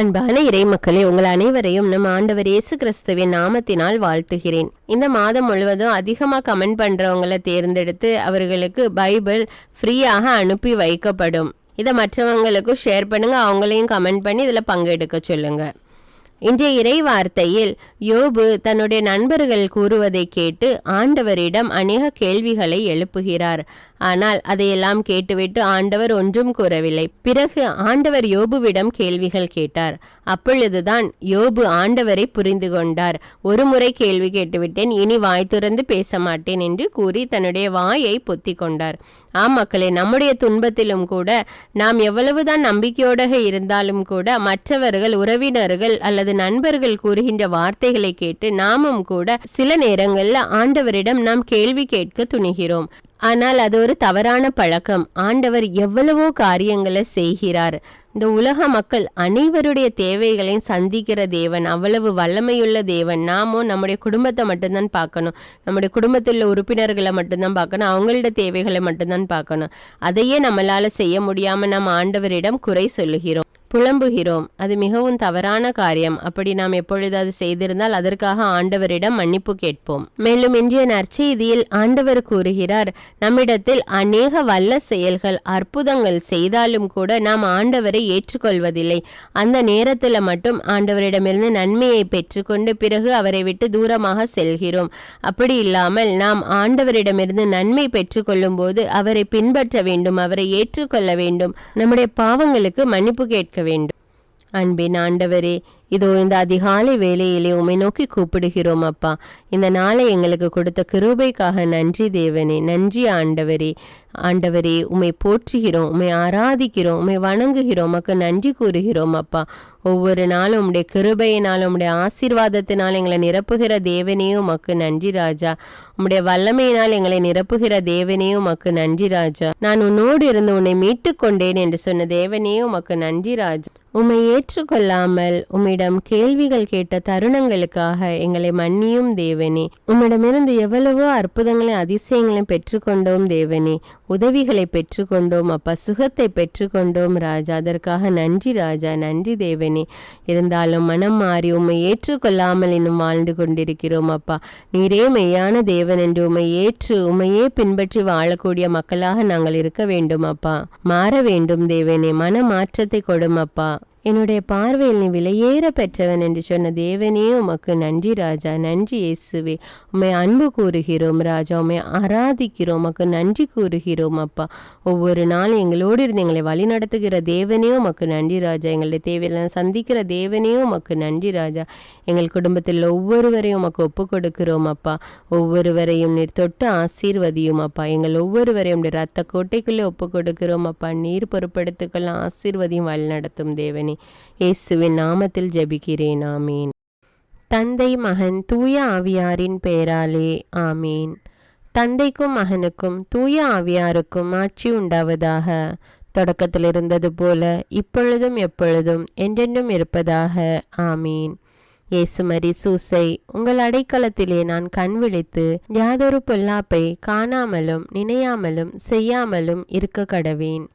அன்பான இறைமக்களே, உங்கள் அனைவரையும் நம் ஆண்டவர் இயேசு கிறிஸ்துவின் நாமத்தினால் வாழ்த்துகிறேன். இந்த மாதம் முழுவதும் அதிகமாக கமெண்ட் பண்ணுறவங்களை தேர்ந்தெடுத்து அவர்களுக்கு பைபிள் ஃப்ரீயாக அனுப்பி வைக்கப்படும். இதை மற்றவங்களுக்கும் ஷேர் பண்ணுங்க, அவங்களையும் கமெண்ட் பண்ணி இதில் பங்கெடுக்க சொல்லுங்க. இன்றைய இறை வார்த்தையில் யோபு தன்னுடைய நண்பர்கள் கூறுவதை கேட்டு ஆண்டவரிடம் அநேக கேள்விகளை எழுப்புகிறார். ஆனால் அதையெல்லாம் கேட்டுவிட்டு ஆண்டவர் ஒன்றும் கூறவில்லை. பிறகு ஆண்டவர் யோபுவிடம் கேள்விகள் கேட்டார். அப்பொழுதுதான் யோபு ஆண்டவரை புரிந்து கொண்டார். ஒரு முறை கேள்வி கேட்டுவிட்டேன், இனி வாய் திறந்து பேச மாட்டேன் என்று கூறி தன்னுடைய வாயை பொத்தி கொண்டார். மக்களே, நம்முடைய துன்பத்திலும் கூட நாம் எவ்வளவுதான் நம்பிக்கையோடு இருந்தாலும் கூட மற்றவர்கள், உறவினர்கள் அல்லது நண்பர்கள் கூறுகின்ற வார்த்தைகளை கேட்டு நாமும் கூட சில நேரங்களில் ஆண்டவரிடம் நாம் கேள்வி கேட்க துணிகிறோம். ஆனால் அது ஒரு தவறான பழக்கம். ஆண்டவர் எவ்வளவோ காரியங்களை செய்கிறார். இந்த உலக மக்கள் அனைவருடைய தேவைகளையும் சந்திக்கிற தேவன், அவ்வளவு வல்லமையுள்ள தேவன். நாமும் நம்முடைய குடும்பத்தை மட்டும்தான் பார்க்கணும், நம்முடைய குடும்பத்தில் உள்ள உறுப்பினர்களை மட்டும்தான் பார்க்கணும், அவங்களோட தேவைகளை மட்டும்தான் பார்க்கணும். அதையே நம்மளால செய்ய முடியாமல் நாம் ஆண்டவரிடம் குறை சொல்லுகிறோம், புலம்புகிறோம். அது மிகவும் தவறான காரியம். அப்படி நாம் எப்பொழுது அது செய்திருந்தால் அதற்காக ஆண்டவரிடம் மன்னிப்பு கேட்போம். மேலும் இன்றைய நற்செய்தியில் ஆண்டவர் கூறுகிறார், நம்மிடத்தில் அநேக வல்ல செயல்கள், அற்புதங்கள் செய்தாலும் கூட நாம் ஆண்டவரை ஏற்றுக்கொள்வதில்லை. அந்த நேரத்தில் மட்டும் ஆண்டவரிடமிருந்து நன்மையை பெற்றுக்கொண்டு பிறகு அவரை விட்டு தூரமாக செல்கிறோம். அப்படி இல்லாமல் நாம் ஆண்டவரிடமிருந்து நன்மை பெற்றுக்கொள்ளும் போது அவரை பின்பற்ற வேண்டும், அவரை ஏற்றுக்கொள்ள வேண்டும், நம்முடைய பாவங்களுக்கு மன்னிப்பு கேட்க வேண்டும். அன்பின் ஆண்டவரே, இதோ இந்த அதிகாலை வேளையிலே உம்மை நோக்கி கூப்பிடுகிறோம் அப்பா. இந்த நாளை எங்களுக்கு கொடுத்த கிருபைக்காக நன்றி தேவனே, நன்றி ஆண்டவரே. ஆண்டவரே, உம்மை போற்றுகிறோம், உம்மை ஆராதிக்கிறோம், உம்மை வணங்குகிறோம், உமக்கு நன்றி கூறுகிறோம் அப்பா. ஒவ்வொரு நாளும் உம்முடைய கிருபையினாலும் உம்முடைய ஆசீர்வாதத்தினால் எங்களை நிரப்புகிற தேவனையும் உமக்கு நன்றி ராஜா. உம்முடைய வல்லமையினால் எங்களை நிரப்புகிற தேவனையும் உமக்கு நன்றி ராஜா. நான் உன்னோடு இருந்து உன்னை மீட்டு கொண்டேன் என்று சொன்ன தேவனையும் உமக்கு நன்றி ராஜா. உம்மை ஏற்றுக்கொள்ளாமல் உம்மிடம் கேள்விகள் கேட்ட தருணங்களுக்காக எங்களை மன்னியும் தேவனே. உம்மிடமிருந்து எவ்வளவோ அற்புதங்களை அதிசயங்களையும் பெற்றுக்கொண்டோம் தேவனே, உதவிகளை பெற்றுக்கொண்டோம் அப்பா, சுகத்தை பெற்றுக்கொண்டோம் ராஜா. அதற்காக நன்றி ராஜா, நன்றி தேவனே. இருந்தாலும் மனம் மாறி உம்மை ஏற்றுக்கொள்ளாமல் இன்னும் வாழ்ந்து கொண்டிருக்கிறோம் அப்பா. நீரே மெய்யான தேவன் என்று உம்மை ஏற்று உம்மையே பின்பற்றி வாழக்கூடிய மக்களாக நாங்கள் இருக்க வேண்டும் அப்பா. மாற வேண்டும் தேவனே, மன மாற்றத்தை கொடும் அப்பா. என்னுடைய பார்வையில் நீ விலையேற பெற்றவன் என்று சொன்ன தேவனே உமக்கு நன்றி ராஜா, நன்றி இயேசுவே. உம்மை அன்பு கூறுகிறோம் ராஜா, உம்மை ஆராதிக்கிறோம், உமக்கு நன்றி கூறுகிறோம் அப்பா. ஒவ்வொரு நாளும் எங்களோடு இருந்து எங்களை வழி நடத்துகிற தேவனே உமக்கு நன்றி ராஜா. எங்களுடைய தேவையெல்லாம் சந்திக்கிற தேவனே உமக்கு நன்றி ராஜா. எங்கள் குடும்பத்தில் ஒவ்வொருவரையும் உமக்கு ஒப்பு கொடுக்கிறோம் அப்பா. ஒவ்வொருவரையும் நீர் தொட்டு ஆசீர்வதியும் அப்பா. எங்கள் ஒவ்வொருவரையும் ரத்த கோட்டைக்குள்ளே ஒப்பு கொடுக்கிறோம் அப்பா. நீர் பொறுப்படுத்துக்கள், ஆசீர்வதியும் வழி நடத்தும் தேவனே. இயேசுவின் நாமத்தில் ஜெபிக்கிறேன், ஆமீன். தந்தை, மகன், தூய ஆவியாரின் பெயராலே ஆமீன். தந்தைக்கும் மகனுக்கும் தூய ஆவியாருக்கும் ஆட்சி உண்டாவதாக. தொடக்கத்தில் இருந்தது போல இப்பொழுதும் எப்பொழுதும் என்றென்றும் இருப்பதாக, ஆமீன். இயேசுமரி சூசை, உங்கள் அடைக்கலத்திலே நான் கண் விழித்து யாதொரு பொல்லாப்பை காணாமலும் நினையாமலும் செய்யாமலும் இருக்க கடவேன்.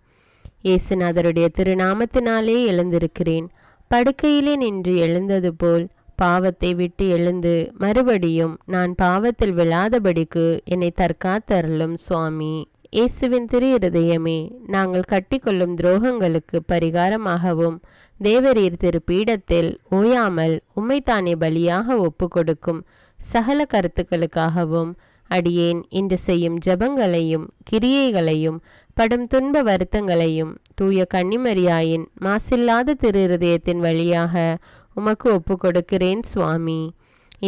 இயேசுநாதருடைய திருநாமத்தினாலே எழுந்திருக்கிறேன். படுக்கையிலே நின்று எழுந்தது போல் பாவத்தை விட்டு எழுந்து மறுபடியும் நான் பாவத்தில் விழாதபடிக்கு என்னை தற்காத்தருளும் சுவாமி. இயேசுவின் திரு இருதயமே, நாங்கள் கட்டிக்கொள்ளும் துரோகங்களுக்கு பரிகாரமாகவும் தேவரீர் திரு பீடத்தில் ஓயாமல் உம்மைத்தானே பலியாக ஒப்பு கொடுக்கும் சகல கருத்துக்களுக்காகவும் அடியேன் இன்று செய்யும் ஜபங்களையும் கிரியைகளையும் படும் துன்ப வருத்தங்களையும் தூய கன்னிமரியாயின் மாசில்லாத திரு இருதயத்தின் வழியாக உமக்கு ஒப்பு கொடுக்கிறேன் சுவாமி.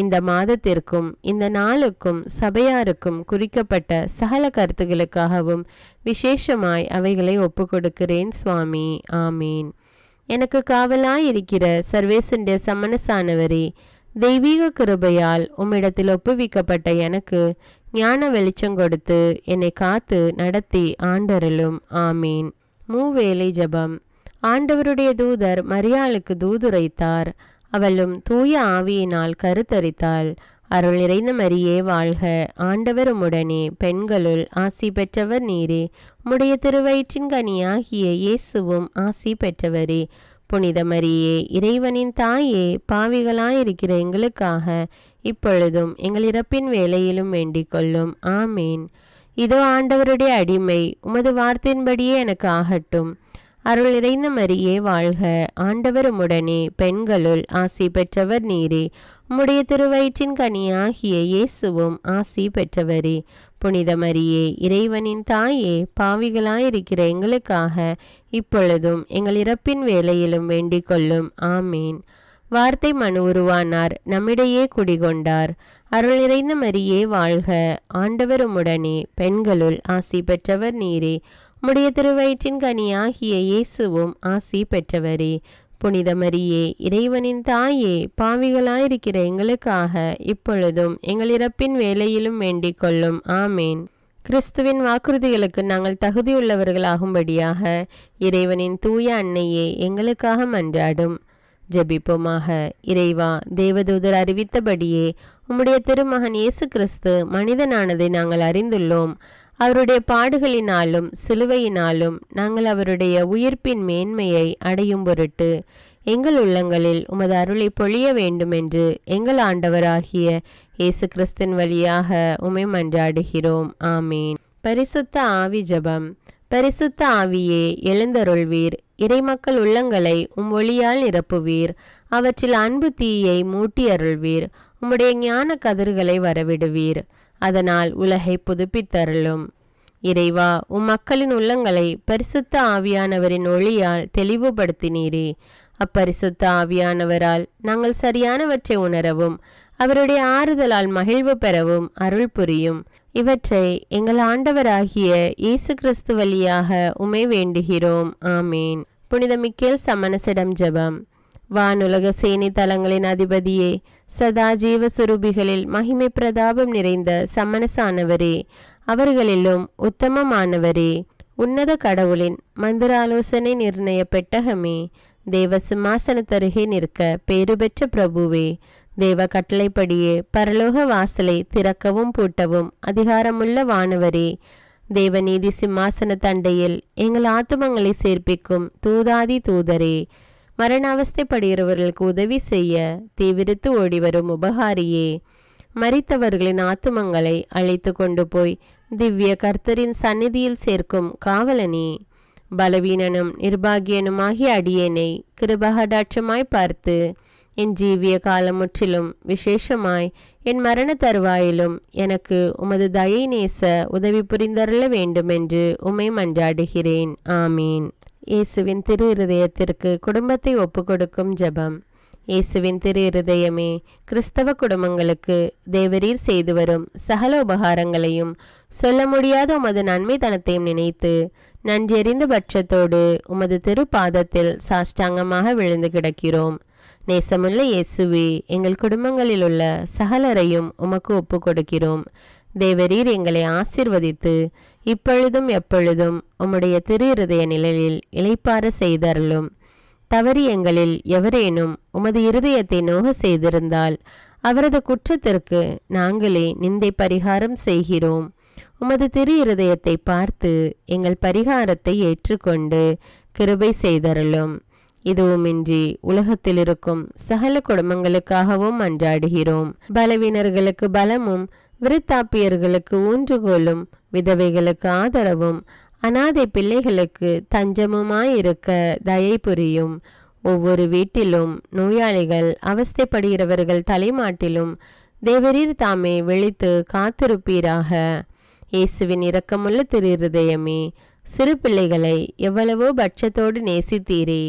இந்த மாதத்திற்கும் இந்த நாளுக்கும் சபையாருக்கும் குறிக்கப்பட்ட சகல கருத்துகளுக்காகவும் விசேஷமாய் அவைகளை ஒப்பு கொடுக்கிறேன் சுவாமி. ஆமீன். எனக்கு காவலாயிருக்கிற சர்வேசுடைய சமனசானவரே, தெய்வீக கிருபையால் உம்மிடத்தில் ஒப்புவிக்கப்பட்ட எனக்கு ஞான வெளிச்சம் கொடுத்து என்னை காத்து நடத்தி ஆண்டருளும். ஆமீன். மூவேளை ஜபம். ஆண்டவருடைய தூதர் மரியாளுக்கு தூதுரைத்தார். அவளும் தூய ஆவியினால் கருத்தரித்தாள். அருள் நிறைந்த மரியே வாழ்க, ஆண்டவர் உம்முடனே, பெண்களுள் ஆசி பெற்றவர் நீரே. உம்முடைய திருவயிற்றின் கனியாகிய இயேசுவும் ஆசி பெற்றவரே. புனித மரியே, இறைவனின் தாயே, பாவிகளாயிருக்கிற எங்களுக்காக இப்பொழுதும் எங்கள் இறப்பின் வேளையிலும் வேண்டிக் கொள்ளும். ஆமேன். இதோ ஆண்டவருடைய அடிமை, உமது வார்த்தையின்படியே எனக்கு ஆகட்டும். அருள் நிறைந்த மரியே வாழ்க, ஆண்டவர் உம்முடனே, பெண்களுள் ஆசி பெற்றவர் நீரே. உம்முடைய திருவயிற்றின் கனியாகிய இயேசுவும் ஆசி பெற்றவரே. புனித மரியே, இறைவனின் தாயே, பாவிகளாயிருக்கிற எங்களுக்காக இப்பொழுதும் எங்கள் இறப்பின் வேளையிலும் வேண்டிக் கொள்ளும். ஆமேன். வார்த்தை மனு உருவானார், நம்மிடையே குடிகொண்டார். அருள் நிறைந்த மரியே வாழ்க, ஆண்டவர் உம்முடனே, பெண்களுள் ஆசி பெற்றவர் நீரே. உம்முடைய திருவயிற்றின் கனியாகிய இயேசுவும் ஆசி பெற்றவரே. புனித மரியே, இறைவனின் தாயே, பாவிகளாயிருக்கிற எங்களுக்காக இப்பொழுதும் எங்கள் இறப்பின் வேளையிலும் வேண்டிக் கொள்ளும். ஆமேன். கிறிஸ்துவின் வாக்குறுதிகளுக்கு நாங்கள் தகுதியுள்ளவர்களாகும்படியாக இறைவனின் தூய அன்னையே எங்களுக்காக மன்றாடும். ஜெபிப்போமாக. இறைவா, தேவதூதர் அறிவித்தபடியே உம்முடைய திருமகன் இயேசு கிறிஸ்து மனிதனானதை நாங்கள் அறிந்துள்ளோம். அவருடைய பாடுகளினாலும் சிலுவையினாலும் நாங்கள் அவருடைய உயிர்ப்பின் மேன்மையை அடையும் பொருட்டு எங்கள் உள்ளங்களில் உமது அருளை பொழிய வேண்டுமென்று எங்கள் ஆண்டவராகிய இயேசு கிறிஸ்தின் வழியாக உம்மை மன்றாடுகிறோம். ஆமீன். பரிசுத்த ஆவி ஜெபம். பரிசுத்த ஆவியே, எழுந்தருள்வீர். இறைமக்கள் உள்ளங்களை உம் ஒளியால் நிரப்புவீர். அவற்றில் அன்பு தீயை மூட்டி அருள்வீர். உம்முடைய ஞான கதிர்களை வரவிடுவீர். அதனால் உலகை புதுப்பித்தருளும். இறைவா, உம் மக்களின் உள்ளங்களை பரிசுத்த ஆவியானவரின் ஒளியால் தெளிவுபடுத்தினீரே. அப்பரிசுத்த ஆவியானவரால் நாங்கள் சரியானவற்றை உணரவும் அவருடைய ஆறுதலால் மகிழ்வு பெறவும் அருள் புரியும். இவற்றை எங்கள் ஆண்டவராகிய இயேசு கிறிஸ்து வழியாக உம்மை வேண்டுகிறோம். ஆமீன். புனித மிக்கேல் சமணசிடம் ஜெபம். வானுலக சேனை தலங்களின் அதிபதியே, சதா ஜீவ சுரூபிகளில் மகிமை பிரதாபம் நிறைந்த சமணசானவரே, அவர்களிலும் உத்தமமானவரே, உன்னத கடவுளின் மந்திராலோசனை நிர்ணய பெட்டகமே, தேவ சிம்மாசனத்தருகே நிற்க பேறு பெற்ற பிரபுவே, தேவ கட்டளைப்படியே பரலோக வாசலை திறக்கவும் பூட்டவும் அதிகாரமுள்ள வானவரே, தேவநீதி சிம்மாசன தண்டையில் எங்கள் ஆத்துமங்களை சேர்ப்பிக்கும் தூதாதி தூதரே, மரண அவஸ்தைப்படுகிறவர்களுக்கு உதவி செய்ய தீவிரித்து ஓடிவரும் உபகாரியே, மரித்தவர்களின் ஆத்துமங்களை அழைத்து கொண்டு போய் திவ்ய கர்த்தரின் சந்நிதியில் சேர்க்கும் காவலனே, பலவீனனும் நிர்பாகியனுமாகிய அடியேனை கிருபகடாட்சமாய் பார்த்து என் ஜீவிய காலம் முற்றிலும் விசேஷமாய் என் மரண தருவாயிலும் எனக்கு உமது தயை நேச உதவி புரிந்தருள வேண்டுமென்று உம்மை மன்றாடுகிறேன். ஆமீன். இயேசுவின் திரு இருதயத்திற்கு குடும்பத்தை ஒப்புக்கொடுக்கும் ஜெபம். இயேசுவின் திரு இருதயமே, கிறிஸ்தவ குடும்பங்களுக்கு தேவரீர் செய்து வரும் சகல உபகாரங்களையும் சொல்ல முடியாத உமது நன்மைத்தனத்தையும் நினைத்து நன்றெறிந்த பட்சத்தோடு உமது திரு பாதத்தில் சாஷ்டாங்கமாக விழுந்து கிடக்கிறோம். நேசமுள்ள இயேசுவே, எங்கள் குடும்பங்களில் உள்ள சகலரையும் உமக்கு ஒப்பு கொடுக்கிறோம். தேவரீர் எங்களை ஆசீர்வதித்து இப்பொழுதும் எப்பொழுதும் உம்முடைய திரு இருதய நிழலில் இளைப்பாற செய்தருளும். தவறி எங்களில் எவரேனும் உமது இருதயத்தை நோக செய்திருந்தால் அவரது குற்றத்திற்கு நாங்களே நிந்தை பரிகாரம் செய்கிறோம். உமது திரு இருதயத்தை பார்த்து எங்கள் பரிகாரத்தை ஏற்றுக்கொண்டு கிருபை செய்தருளும். இதுவுமின்றி உலகத்தில் இருக்கும் சகல குடும்பங்களுக்காகவும் மன்றாடுகிறோம். பலவீனர்களுக்கு பலமும், விருத்தாப்பியர்களுக்கு ஊன்றுகோலும், விதவைகளுக்கு ஆதரவும், அனாதை பிள்ளைகளுக்கு தஞ்சமுமாயிருக்க தயை புரியும். ஒவ்வொரு வீட்டிலும் நோயாளிகள் அவஸ்தைப்படுகிறவர்கள் தலைமாட்டிலும் தேவரீர் தாமே விழித்து காத்திருப்பீராக. இயேசுவின் இரக்கமுள்ள திரு இருதயமே, சிறு பிள்ளைகளை எவ்வளவோ பட்சத்தோடு நேசித்தீரே.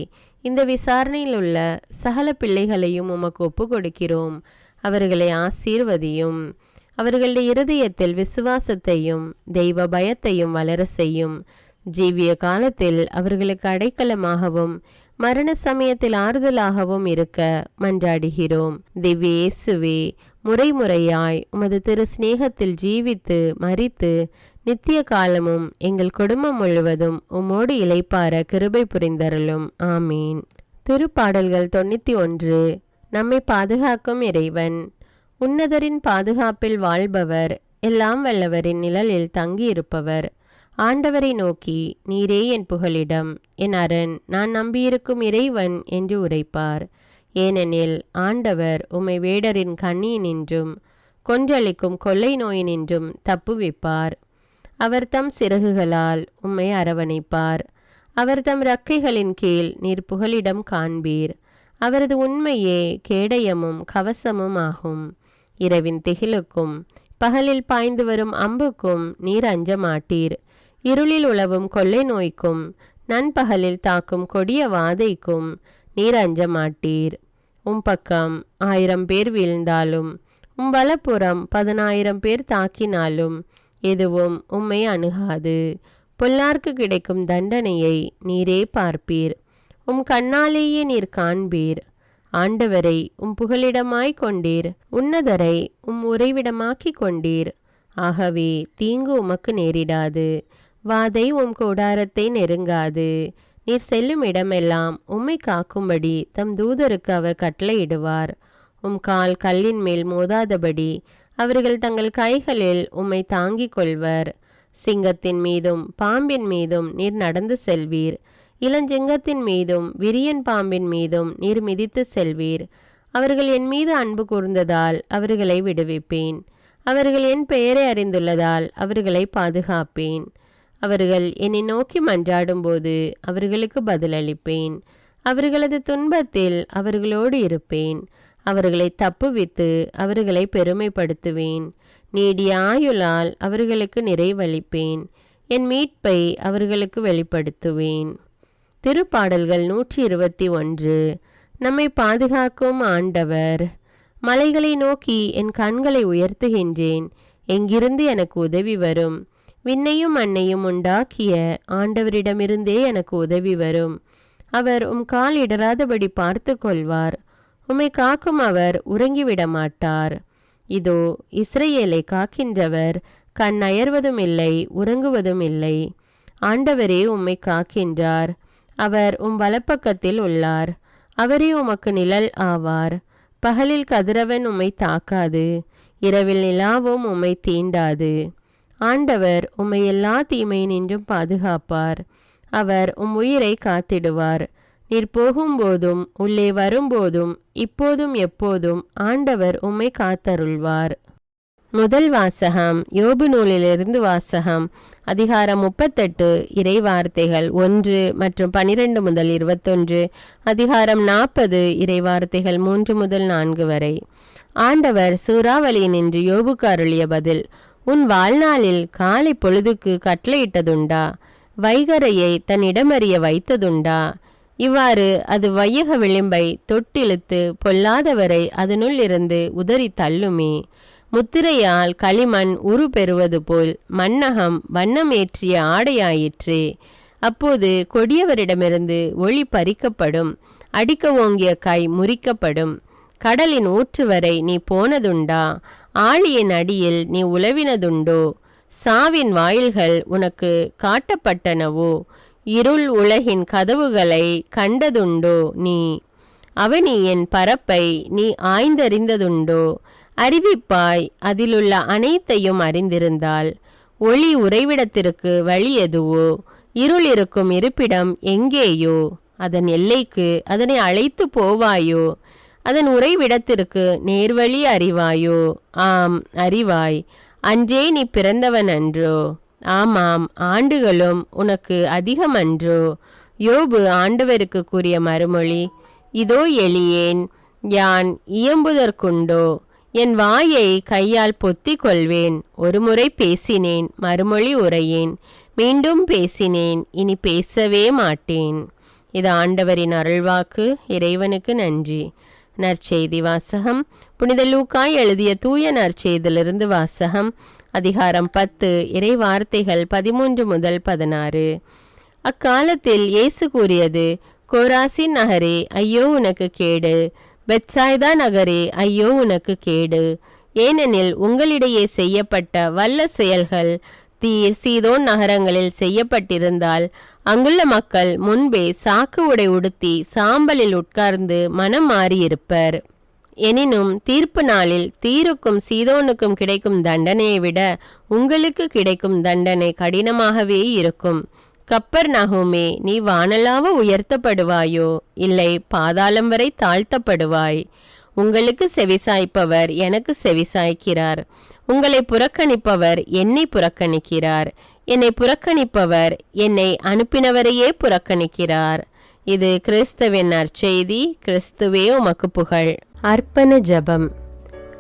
இந்த விசாரணையில் உள்ள சகல பிள்ளைகளையும் உமக்கு ஒப்பு கொடுக்கிறோம். அவர்களை ஆசீர்வதியும். அவர்களுடைய இருதயத்தில் விசுவாசத்தையும் தெய்வ பயத்தையும் வளர செய்யும். ஜீவிய காலத்தில் அவர்களுக்கு அடைக்கலமாகவும் மரண சமயத்தில் ஆறுதலாகவும் இருக்க மன்றாடுகிறோம். திவ்ய இயேசுவே, முறைமுறையாய் உமது திரு சிநேகத்தில் ஜீவித்து மரித்து நித்திய காலமும் எங்கள் குடும்பம் முழுவதும் உம்மோடு இளைப்பார கிருபை புரிந்தருளும். ஆமீன். திருப்பாடல்கள் 91. நம்மை பாதுகாக்கும் இறைவன். உன்னதரின் பாதுகாப்பில் வாழ்பவர், எல்லாம் வல்லவரின் நிழலில் தங்கியிருப்பவர். ஆண்டவரை நோக்கி, நீரே என் புகலிடம், என் அரண், நான் நம்பியிருக்கும் இறைவன் என்று உரைப்பார். ஏனெனில் ஆண்டவர் உம்மை வேடரின் கண்ணியினின்றும் கொன்றளிக்கும் கொள்ளை நோயினின்றும் தப்புவிப்பார். அவர் தம் சிறகுகளால் உம்மை அரவணைப்பார். அவர் தம் இறக்கைகளின் கீழ் நீர் புகலிடம் காண்பீர். அவரது உண்மையே கேடயமும் கவசமும் ஆகும். இரவின் திகிலுக்கும் பகலில் பாய்ந்து வரும் அம்புக்கும் நீர் அஞ்ச மாட்டீர். இருளில் உலவும் கொள்ளை நோய்க்கும் நண்பகலில் தாக்கும் கொடிய வாதைக்கும் நீர் அஞ்ச மாட்டீர். உம் பக்கம் 1000 பேர் வீழ்ந்தாலும் உம் வலப்புறம் 10,000 பேர் தாக்கினாலும் எதுவும் உம்மை அணுகாது. பொல்லார்க்கு கிடைக்கும் தண்டனையை நீரே பார்ப்பீர். உம் கண்ணாலேயே நீர் காண்பீர். ஆண்டவரை உம் புகலிடமாய் கொண்டீர். உன்னதரை உம் உறைவிடமாக்கிக் கொண்டீர். ஆகவே தீங்கு உமக்கு நேரிடாது. வாதை உம் கூடாரத்தை நெருங்காது. நீர் செல்லும் இடமெல்லாம் உம்மை காக்கும்படி தம் தூதருக்கு அவர் கட்டளையிடுவார். உம் கால் கல்லின் மேல் மோதாதபடி அவர்கள் தங்கள் கைகளில் உம்மை தாங்கிக் கொள்வர். சிங்கத்தின் மீதும் பாம்பின் மீதும் நீர் நடந்து செல்வீர். இளஞ்சிங்கத்தின் மீதும் விரியன் பாம்பின் மீதும் நீர் மிதித்து செல்வீர். அவர்கள் என் மீது அன்பு கூர்ந்ததால் அவர்களை விடுவிப்பேன். அவர்கள் என் பெயரை அறிந்துள்ளதால் அவர்களை பாதுகாப்பேன். அவர்கள் என்னை நோக்கி மன்றாடும்போது அவர்களுக்கு பதிலளிப்பேன். அவர்களது துன்பத்தில் அவர்களோடு இருப்பேன். அவர்களை தப்புவித்து அவர்களை பெருமைப்படுத்துவேன். நீடிய ஆயுளால் அவர்களுக்கு நிறைவளிப்பேன். என் மீட்பை அவர்களுக்கு வெளிப்படுத்துவேன். திருப்பாடல்கள் 121. நம்மை பாதுகாக்கும் ஆண்டவர். மலைகளை நோக்கி என் கண்களை உயர்த்துகின்றேன். எங்கிருந்து எனக்கு உதவி வரும்? விண்ணையும் மண்ணையும் உண்டாக்கிய ஆண்டவரிடமிருந்தே எனக்கு உதவி வரும். அவர் உம் கால் இடராதபடி பார்த்து கொள்வார். உம்மை காக்கும் அவர் உறங்கிவிட மாட்டார். இதோ இஸ்ரவேலை காக்கின்றவர் கண் அயர்வதும் இல்லை, உறங்குவதும் இல்லை. ஆண்டவரே உம்மை காக்கின்றார். அவர் உம் வலப்பக்கத்தில் உள்ளார். அவரே உமக்கு நிழல் ஆவார். பகலில் கதிரவன் உம்மை தாக்காது. இரவில் நிலாவும் உம்மை தீண்டாது. ஆண்டவர் உம்மை எல்லா தீமையினின்றும் பாதுகாப்பார். அவர் உம் உயிரை காத்திடுவார். நீர் போகும்போதும் உள்ளே வரும்போதும் இப்போதும் எப்போதும் ஆண்டவர் உம்மை காத்தருள்வார். முதல் வாசகம். யோபு நூலிலிருந்து வாசகம். அதிகாரம் 38. இறை வார்த்தைகள் 1 மற்றும் 12 முதல் 21. அதிகாரம் 40. இறை வார்த்தைகள் 3 முதல் 4 வரை. ஆண்டவர் சூறாவளியினின்று யோபுக்கு அருளிய பதில். உன் வாழ்நாளில் காலை பொழுதுக்கு கட்டளையிட்டதுண்டா? வைகரையை தன் இடமறிய வைத்ததுண்டா? இவ்வாறு அது வையக விளிம்பை தொட்டிழுத்து பொல்லாதவரை அதனுள் இருந்து உதறி தள்ளுமே. முத்திரையால் களிமண் உரு பெறுவது போல் மண்ணகம் வண்ணமேற்றிய ஆடையாயிற்றே. அப்போது கொடியவரிடமிருந்து ஒளி பறிக்கப்படும். அடிக்க ஓங்கிய கை முறிக்கப்படும். கடலின் ஊற்று வரை நீ போனதுண்டா? ஆழியின் அடியில் நீ உலவினதுண்டோ? சாவின் வாயில்கள் உனக்கு காட்டப்பட்டனவோ? இருள் உலகின் கதவுகளை கண்டதுண்டோ நீ? அவனியின் பரப்பை நீ ஆய்ந்தறிந்ததுண்டோ? அறிவிப்பாய், அதிலுள்ள அனைத்தையும் அறிந்திருந்தால். ஒளி உறைவிடத்திற்கு வழி எதுவோ? இருள் இருக்கும் இருப்பிடம் எங்கேயோ? அதன் எல்லைக்கு அதனை அழைத்து போவாயோ? அதன் உறைவிடத்திற்கு நேர்வழி அறிவாயோ? ஆம், அறிவாய். அன்றே நீ பிறந்தவன் அன்றோ? ஆமாம், ஆண்டுகளும் உனக்கு அதிகமன்றோ? யோபு ஆண்டவருக்கு கூறிய மறுமொழி. இதோ எளியேன், யான் இயம்புதற்குண்டோ? என் வாயை கையால் பொத்திக் கொள்வேன். ஒருமுறை பேசினேன், மறுமொழி உரையேன். மீண்டும் பேசினேன், இனி பேசவே மாட்டேன். இது ஆண்டவரின் அருள்வாக்கு. இறைவனுக்கு நன்றி. நற்செய்தி வாசகம். புனித லூக்காய் எழுதிய தூய நற்செய்தியிலிருந்து வாசகம். அதிகாரம் 10. இறை வார்த்தைகள் 13 முதல் 16. அக்காலத்தில் இயேசு கூறியது. கோராசின் நகரே, ஐயோ உனக்கு கேடு! பெத்சாய்தா நகரே, ஐயோ உனக்கு கேடு! ஏனெனில் உங்களிடையே செய்யப்பட்ட வல்ல செயல்கள் தீர் சீதோன் நகரங்களில் செய்யப்பட்டிருந்தால் அங்குள்ள மக்கள் முன்பே சாக்கு உடை உடுத்தி சாம்பலில் உட்கார்ந்து மனம் மாறியிருப்பர். எனினும் தீர்ப்பு நாளில் தீருக்கும் சீதோனுக்கும் கிடைக்கும் தண்டனையை விட உங்களுக்கு கிடைக்கும் தண்டனை கடினமாகவே இருக்கும். கப்பர்நகூமே, நீ வானளாவ உயர்த்தப்படுவாயோ, இல்லை பாதாளம் வரை தாழ்த்தப்படுவாய்? உங்களுக்கு செவிசாய்ப்பவர் எனக்கு செவிசாய்க்கிறார். உங்களை புறக்கணிப்பவர் என்னை புறக்கணிக்கிறார். என்னை புறக்கணிப்பவர் என்னை அனுப்பினவரையே புறக்கணிக்கிறார். இது கிறிஸ்துவின் நற்செய்தி. கிறிஸ்துவே உமக்கு புகழ். அர்ப்பண ஜெபம்.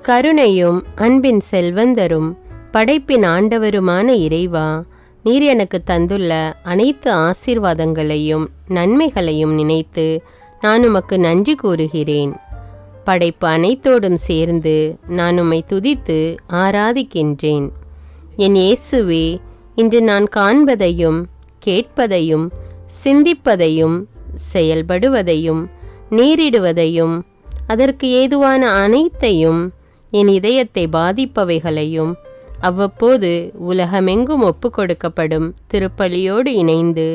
கருணையும் அன்பின் செல்வந்தரும் படைப்பின் ஆண்டவருமான இறைவா, நீர் எனக்கு தந்துள்ள அனைத்து ஆசீர்வாதங்களையும் நன்மைகளையும் நினைத்து நான் உமக்கு நன்றி கூறுகிறேன். படைப்பு அனைத்தோடும் சேர்ந்து நான் உம்மை துதித்து ஆராதிக்கின்றேன். என் இயேசுவே, இன்று நான் காண்பதையும் கேட்பதையும் சிந்திப்பதையும் செயல்படுவதையும் நேரிடுவதையும் அதற்கு ஏதுவான அனைத்தையும் என் இதயத்தை பாதிப்பவைகளையும் அவ்வப்போது உலகமெங்கும் ஒப்பு கொடுக்கப்படும் திருப்பலியோடு இணைந்து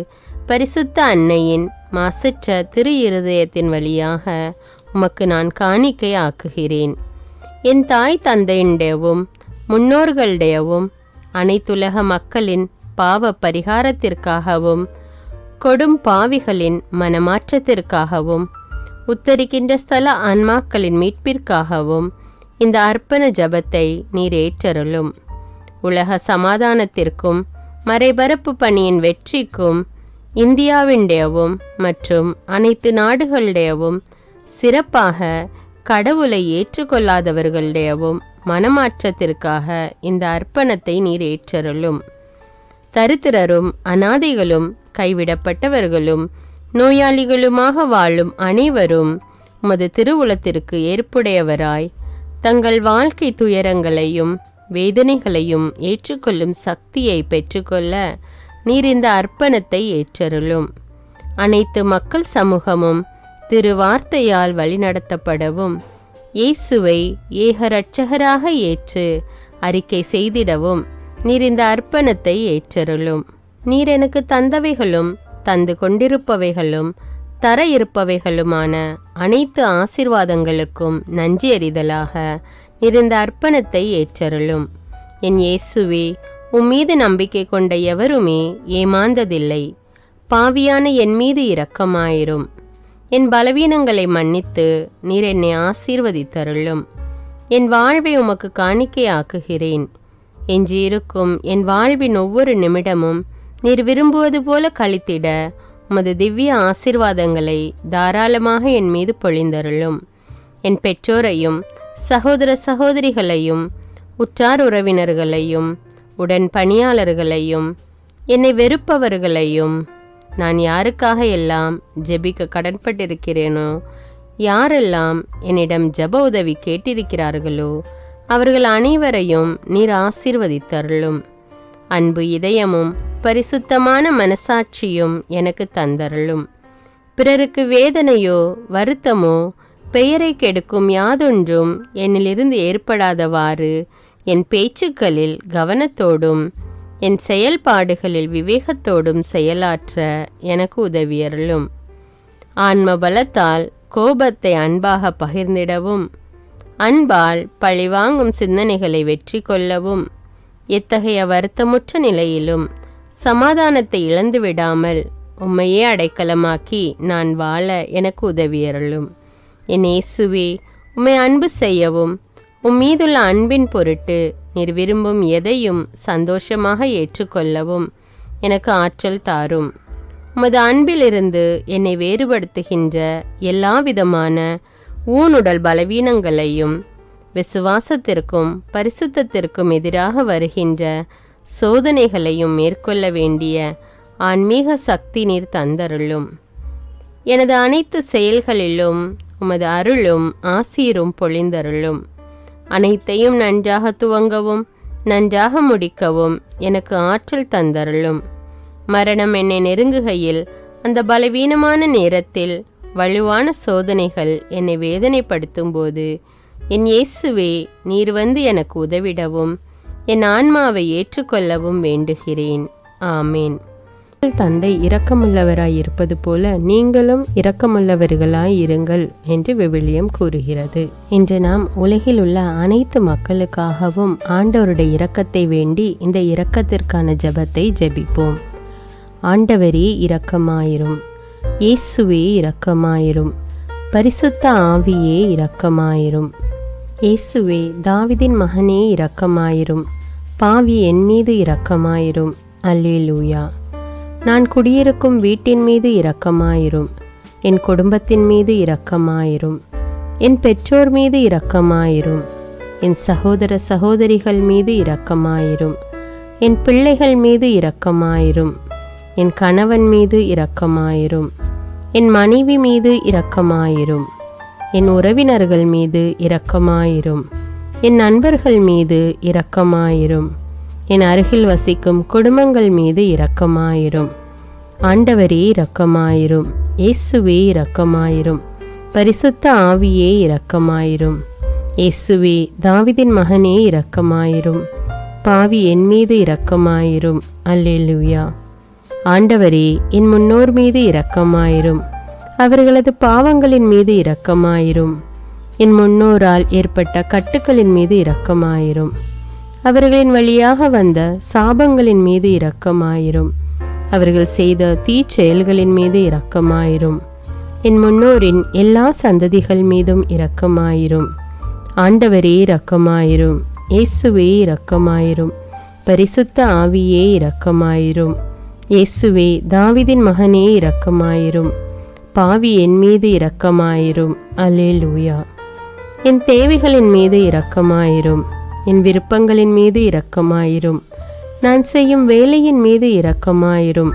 பரிசுத்த அன்னையின் மாசற்ற திரு இருதயத்தின் வழியாக உமக்கு நான் காணிக்கை ஆக்குகிறேன். என் தாய் தந்தையுடையவும் முன்னோர்களுடையவும் அனைத்துலக மக்களின் பாவ பரிகாரத்திற்காகவும் கொடும் பாவிகளின் மனமாற்றத்திற்காகவும் உத்தரிக்கின்ற ஸ்தல ஆன்மாக்களின் மீட்பிற்காகவும் இந்த அர்ப்பண ஜபத்தை நீர் ஏற்றருளும். உலக சமாதானத்திற்கும் மறைபரப்பு பணியின் வெற்றிக்கும் இந்தியாவின்டையவும் மற்றும் அனைத்து நாடுகளுடையவும் சிறப்பாக கடவுளை ஏற்றுக்கொள்ளாதவர்களுடையவும் மனமாற்றத்திற்காக இந்த அர்ப்பணத்தை நீர் ஏற்றருளும். தரித்திரரும் அனாதைகளும் கைவிடப்பட்டவர்களும் நோயாளிகளுமாக வாழும் அனைவரும் உமது திருவுளத்திற்கு ஏற்புடையவராய் தங்கள் வாழ்க்கை துயரங்களையும் வேதனைகளையும் ஏற்றுக்கொள்ளும் சக்தியை பெற்றுக்கொள்ள நீர் இந்த அர்ப்பணத்தை ஏற்றருளும். அனைத்து மக்கள் சமூகமும் திருவார்த்தையால் வழிநடத்தப்படவும் இயேசுவை ஏக இரட்சகராக ஏற்று அறிக்கை செய்திடவும் நீர் இந்த அர்ப்பணத்தை ஏற்றருளும். நீர் எனக்கு தந்தவைகளும் தந்து கொண்டிருப்பவைகளும் தர இருப்பவைகளுமான அனைத்து ஆசீர்வாதங்களுக்கும் நன்றி அறிதலாக நீர் இந்த அர்ப்பணத்தை ஏற்றருளும். என் இயேசுவே, உம்மீது நம்பிக்கை கொண்ட எவருமே ஏமாந்ததில்லை. பாவியான என் மீது இரக்கமாயிரும். என் பலவீனங்களை மன்னித்து நீர் என்னை ஆசீர்வதித்தருளும். என் வாழ்வை உமக்கு காணிக்கையாக்குகிறேன். எஞ்சியிருக்கும் என் வாழ்வின் ஒவ்வொரு நிமிடமும் நீர் விரும்புவது போல கழித்திட உமது திவ்ய ஆசீர்வாதங்களை தாராளமாக என் மீது பொழிந்தருளும். என் பெற்றோரையும் சகோதர சகோதரிகளையும் உற்றார் உறவினர்களையும் உடன் பணியாளர்களையும் என்னை வெறுப்பவர்களையும் நான் யாருக்காக எல்லாம் ஜெபிக்க கடன்பட்டிருக்கிறேனோ, யாரெல்லாம் என்னிடம் ஜெப உதவி கேட்டிருக்கிறார்களோ அவர்கள் அனைவரையும் நீர் ஆசீர்வதித்தருளும். அன்பு இதயமும் பரிசுத்தமான மனசாட்சியும் எனக்கு தந்தருளும். பிறருக்கு வேதனையோ வருத்தமோ பெயரை கெடுக்கும் யாதொன்றும் என்னிலிருந்து ஏற்படாதவாறு என் பேச்சுக்களில் கவனத்தோடும் என் செயல்பாடுகளில் விவேகத்தோடும் செயலாற்ற எனக்கு உதவியருளும். ஆன்ம பலத்தால் கோபத்தை அன்பாக பகிர்ந்திடவும் அன்பால் பழிவாங்கும் சிந்தனைகளை வெற்றி கொள்ளவும் எத்தகைய வருத்தமுற்ற நிலையிலும் சமாதானத்தை இழந்து விடாமல் உம்மையே அடைக்கலமாக்கி நான் வாழ எனக்கு உதவியருளும். என் இயேசுவே, உம்மை அன்பு செய்யவும் உம்மீதுள்ள அன்பின் பொருட்டு நீர் விரும்பும் எதையும் சந்தோஷமாக ஏற்றுக்கொள்ளவும் எனக்கு ஆற்றல் தாரும். உமது அன்பிலிருந்து என்னை வேறுபடுத்துகின்ற எல்லா விதமான ஊனுடல் பலவீனங்களையும் விசுவாசத்திற்கும் பரிசுத்தத்திற்கும் எதிராக வருகின்ற சோதனைகளையும் மேற்கொள்ள வேண்டிய ஆன்மீக சக்தி நீர் தந்தருளும். எனது அனைத்து செயல்களிலும் உமது அருளும் ஆசீரும் பொழிந்தருளும். அனைத்தையும் நன்றாக துவங்கவும் நன்றாக முடிக்கவும் எனக்கு ஆற்றல் தந்தருளும். மரணம் என்னை நெருங்குகையில் அந்த பலவீனமான நேரத்தில் வலுவான சோதனைகள் என்னை வேதனைப்படுத்தும் போது என் இயேசுவே, நீர் வந்து எனக்கு உதவிடவும் என் ஆன்மாவை ஏற்றுக்கொள்ளவும் வேண்டுகிறேன். ஆமேன். தந்தை இரக்கமுள்ளவராய் இருப்பது போல நீங்களும் இரக்கமுள்ளவர்களாய் இருங்கள் என்று விவிலியம் கூறுகிறது. இன்று நாம் உலகில் உள்ள அனைத்து மக்களுக்காகவும் ஆண்டவருடைய இரக்கத்தை வேண்டி இந்த இரக்கத்திற்கான ஜெபத்தை ஜெபிப்போம். ஆண்டவரே இரக்கமாயிரும், இயேசுவே இரக்கமாயிரும், பரிசுத்த ஆவியே இரக்கமாயிரும். இயேசுவே தாவீதின் மகனே இரக்கமாயிரும், பாவி என் மீது இரக்கமாயிரும். அல்லேலூயா. நான் குடியிருக்கும் வீட்டின் மீது இரக்கமாயிரும், என் குடும்பத்தின் மீது இரக்கமாயிரும், என் பெற்றோர் மீது இரக்கமாயிரும், என் சகோதர சகோதரிகள் மீது இரக்கமாயிரும், என் பிள்ளைகள் மீது இரக்கமாயிரும், என் கணவன் மீது இரக்கமாயிரும், என் மனைவி மீது இரக்கமாயிரும், என் உறவினர்கள் மீது இரக்கமாயிரும், என் நண்பர்கள் மீது இரக்கமாயிரும், என் அருகில் வசிக்கும் குடும்பங்கள் மீது இரக்கமாயிரும். ஆண்டவரே இரக்கமாயிரும், இயேசுவே இரக்கமாயிரும், பரிசுத்த ஆவியே இரக்கமாயிரும். இயேசுவே தாவீதின் மகனே இரக்கமாயிரும், பாவி என் மீது இரக்கமாயிரும். அல்லேலூயா. ஆண்டவரே என் முன்னோர் மீது இரக்கமாயிரும், அவர்களது பாவங்களின் மீது இரக்கமாயிரும். என் முன்னோரால் ஏற்பட்ட கட்டுக்களின் மீது இரக்கமாயிரும், அவர்களின் வழியாக வந்த சாபங்களின் மீது இரக்கமாயிரும், அவர்கள் செய்த தீச்செயல்களின் மீது இரக்கமாயிரும். என் முன்னோரின் எல்லா சந்ததிகள் மீதும் இரக்கமாயிரும். ஆண்டவரே இரக்கமாயிரும், இயேசுவே இரக்கமாயிரும், பரிசுத்த ஆவியே இரக்கமாயிரும். இயேசுவே தாவீதின் மகனே இரக்கமாயிரும், பாவி என் மீது இரக்கமாயிரும். அல்லேலூயா. என் தேவைகளின் மீது இரக்கமாயிரும், என் விருப்பங்களின் மீது இரக்கமாயிரும். நான் செய்யும் வேலையின் மீது இரக்கமாயிரும்,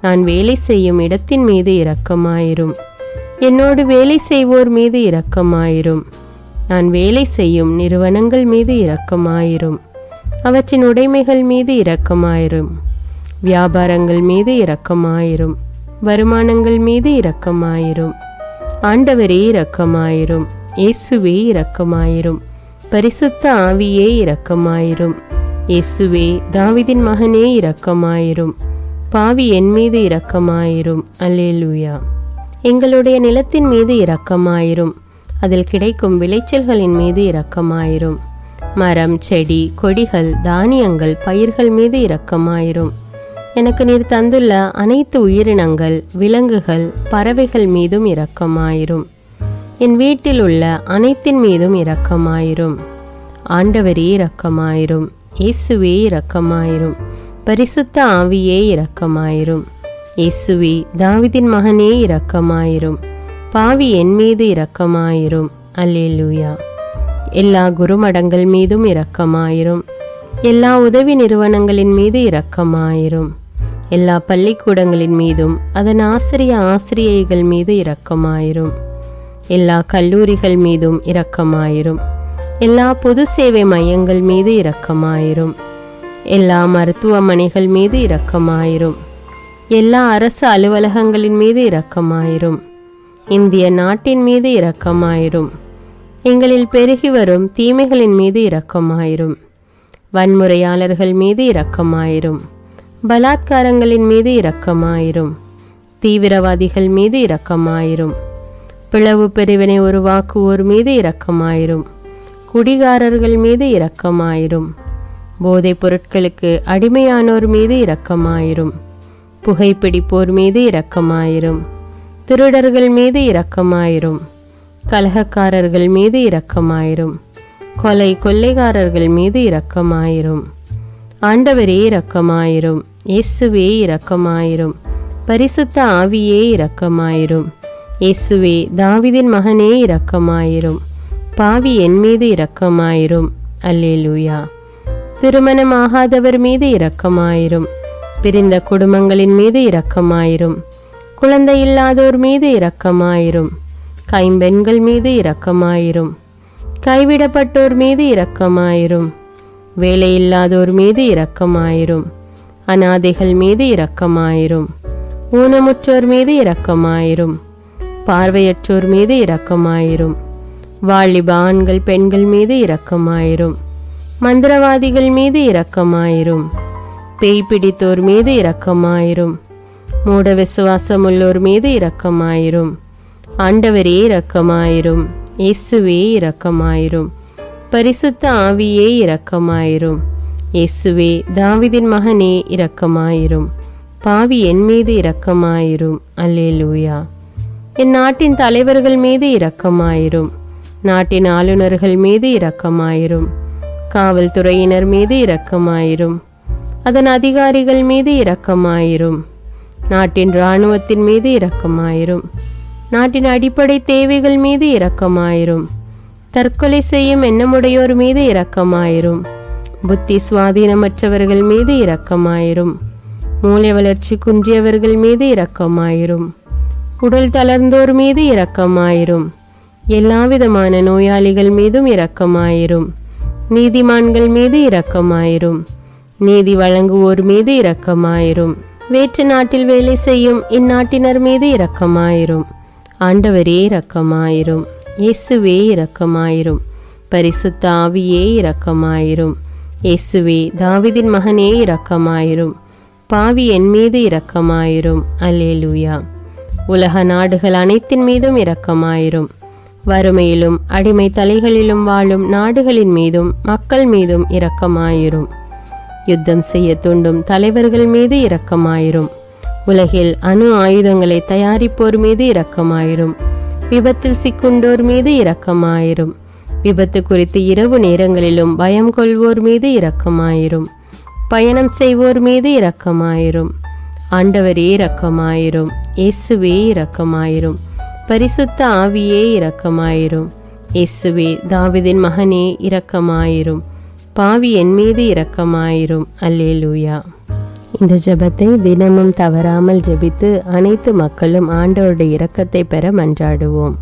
நான் வேலை செய்யும் இடத்தின் மீது இரக்கமாயிரும். என்னோடு வேலை செய்வோர் மீது இரக்கமாயிரும், நான் வேலை செய்யும் நிறுவனங்கள் மீது இரக்கமாயிரும். அவற்றின் உடைமைகள் மீது இரக்கமாயிரும், வியாபாரங்கள் மீது இரக்கமாயிரும், வருமானங்கள் மீது இரக்கமாயிரும். ஆண்டவரே இரக்கமாயிரும், இயேசுவே இரக்கமாயிரும், பரிசுத்த ஆவியே இரக்கமாயிரும். இயேசுவே தாவீதின் மகனே இரக்கமாயிரும், பாவி என் மீது இரக்கமாயிரும். அல்லேலூயா. எங்களுடைய நிலத்தின் மீது இரக்கமாயிரும், அதில் கிடைக்கும் விளைச்சல்களின் மீது இரக்கமாயிரும். மரம், செடி, கொடிகள், தானியங்கள், பயிர்கள் மீது இரக்கமாயிரும். எனக்கு நீர் தந்துள்ள அனைத்து உயிரினங்கள், விலங்குகள், பறவைகள் மீதும் இரக்கமாயிரும். என் வீட்டில் உள்ள அனைத்தின் மீதும் இரக்கமாயிரும். ஆண்டவரே இரக்கமாயிரும், இயேசுவே இரக்கமாயிரும், பரிசுத்த ஆவியே இரக்கமாயிரும். இயேசுவே தாவீதின் மகனே இரக்கமாயிரும், பாவி என் மீது இரக்கமாயிரும். அல்லேலூயா. எல்லா குருமடங்கள் மீதும் இரக்கமாயிரும், எல்லா உதவி நிறுவனங்களின் மீது இரக்கமாயிரும், எல்லா பள்ளிக்கூடங்களின் மீதும் அதன் ஆசிரியைகள் மீது இரக்கமாயிரும், எல்லா கல்லூரிகள் மீதும் இரக்கமாயிரும், எல்லா பொது சேவை மையங்கள் மீது இரக்கமாயிரும், எல்லா மருத்துவமனைகள் மீது இரக்கமாயிரும், எல்லா அரசு அலுவலகங்களின் மீது இரக்கமாயிரும், இந்திய நாட்டின் மீது இரக்கமாயிரும், எங்களில் பெருகி வரும் தீமைகளின் மீது இரக்கமாயிரும், வன்முறையாளர்கள் மீது இரக்கமாயிரும், பலாத்காரங்களின் மீது இரக்கமாயிரும், தீவிரவாதிகள் மீது இரக்கமாயிரும், பிளவு பிரிவினை உருவாக்குவோர் மீது இரக்கமாயிரும், குடிகாரர்கள் மீது இரக்கமாயிரும், போதைப் பொருட்களுக்கு அடிமையானோர் மீது இரக்கமாயிரும், புகைப்பிடிப்போர் மீது இரக்கமாயிரும், திருடர்கள் மீது இரக்கமாயிரும், கலகக்காரர்கள் மீது இரக்கமாயிரும், கொள்ளைக்காரர்கள் மீது இரக்கமாயிரும். ஆண்டவரே இரக்கமாயிரும், இயேசுவே இரக்கமாயிரும், பரிசுத்த ஆவியே இரக்கமாயிரும். இயேசுவே தாவீதின் மகனே இரக்கமாயிரும், பாவி என் மீது இரக்கமாயிரும். அல்லேலூயா. திருமணமாகாதவர் மீது இரக்கமாயிரும், பிரிந்த குடும்பங்களின் மீது இரக்கமாயிரும், குழந்தை இல்லாதோர் மீது இரக்கமாயிரும், கைம்பெண்கள் மீது இரக்கமாயிரும், கைவிடப்பட்டோர் மீது இரக்கமாயிரும், வேலையில்லாதோர் மீது இரக்கமாயிரும், அநாதைகள் மீது இரக்கமாயிரும், ஊனமுற்றோர் மீது இரக்கமாயிரும், பார்வையற்றோர் மீது இரக்கமாயிரும், வாலிப ஆண்கள் பெண்கள் மீது இரக்கமாயிரும், மந்திரவாதிகள் மீது இரக்கமாயிரும், பேய் பிடித்தோர் மீது இரக்கமாயிரும், மூட விசுவாசம் உள்ளோர் மீது இரக்கமாயிரும். ஆண்டவரே இரக்கமாயிரும். இயேசுவே இரக்கமாயிரும். பரிசுத்த ஆவியே இரக்கமாயிரும். இயேசுவே தாவீதின் மகனே இரக்கமாயிரும். பாவி என் மீது இரக்கமாயிரும். அல்லேலூயா. என் நாட்டின் தலைவர்கள் மீது இரக்கமாயிரும். நாட்டின் ஆளுநர்கள் மீது இரக்கமாயிரும். காவல்துறையினர் மீது இரக்கமாயிரும். அதன் அதிகாரிகள் மீது இரக்கமாயிரும். நாட்டின் இராணுவத்தின் மீது இரக்கமாயிரும். நாட்டின் அடிப்படை தேவைகள் மீது இரக்கமாயிரும். தற்கொலை செய்யும் எண்ணமுடையோர் மீது இரக்கமாயிரும். புத்தி சுவாதீனமற்றவர்கள் மீது இரக்கமாயிரும். மூளை வளர்ச்சி குன்றியவர்கள் மீது இரக்கமாயிரும். உடல் தளர்ந்தோர் மீது இரக்கமாயிரும். எல்லாவிதமான நோயாளிகள் மீதும் இரக்கமாயிரும். நீதிமான்கள் மீது இரக்கமாயிரும். நீதி வழங்குவோர் மீது இரக்கமாயிரும். வேற்று நாட்டில் வேலை செய்யும் இந்நாட்டினர் மீது இரக்கமாயிரும். ஆண்டவரே இரக்கமாயிரும். இயேசுவே இரக்கமாயிரும். பரிசுத்த ஆவியே இரக்கமாயிரும். இயேசுவே தாவீதின் மகனே இரக்கமாயிரும். பாவி என் மீது இரக்கமாயிரும். அல்லேலூயா. உலக நாடுகள் அனைத்தின் மீதும் இரக்கமாயிரும். வறுமையிலும் அடிமை தலைகளிலும் வாழும் நாடுகளின் மீதும் மக்கள் மீதும் இரக்கமாயிரும். யுத்தம் செய்ய தூண்டும் தலைவர்கள் மீது இரக்கமாயிரும். உலகில் அணு ஆயுதங்களை தயாரிப்போர் மீது இரக்கமாயிரும். விபத்தில் சிக்குண்டோர் மீது இரக்கமாயிரும். விபத்து குறித்து இரவு நேரங்களிலும் பயம் கொள்வோர் மீது இரக்கமாயிரும். பயணம் செய்வோர் மீது இரக்கமாயிரும். ஆண்டவரே இரக்கமாயிரும். இயேசுவே இரக்கமாயிரும். பரிசுத்த ஆவியே இரக்கமாயிரும். இயேசுவே தாவீதின் மகனே இரக்கமாயிரும். பாவி என் மீது இரக்கமாயிரும். அல்லேலூயா. இந்த ஜெபத்தை தினமும் தவறாமல் ஜெபித்து அனைத்து மக்களும் ஆண்டவருடைய இரக்கத்தை பெற மன்றாடுவோம்.